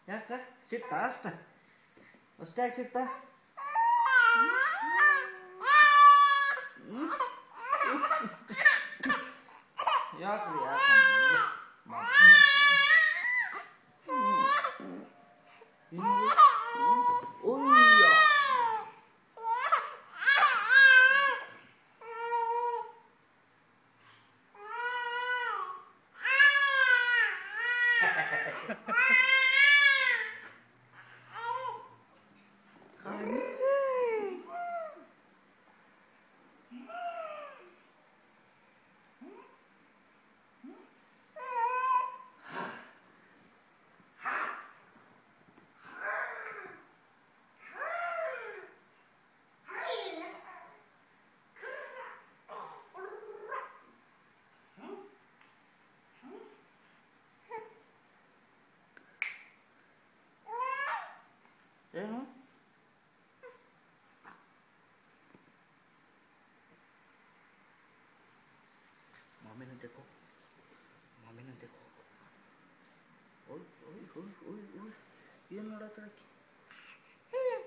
ಯಾಕ ಸಿಟ್ಟ ಅಷ್ಟೇ ಯಾಕೆ ಸಿಟ್ಟ ಯಾಕ್ರಿ ಏನು ಮಾಮಿನಂತೆ ಓಯ್ ಓಯ್ ಓಯ್ ಓಯ್ ಓಯ್ ಏನು ನೋಡತ್ತರಕ್ಕೆ ಅಯ್ಯೋ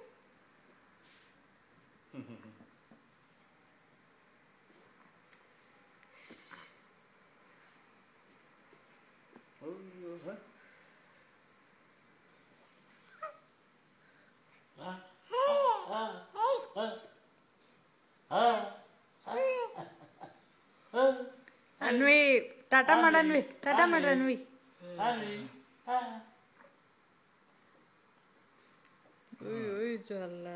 ಅನ್ವಿ ಟಾಟಾ ಮಾಡನ್ವಿ ಟಾಟಾ ಮಾಡ್ರನ್ವಿ ಉಯ್ ಉಯ್ ಜಲ್ಲ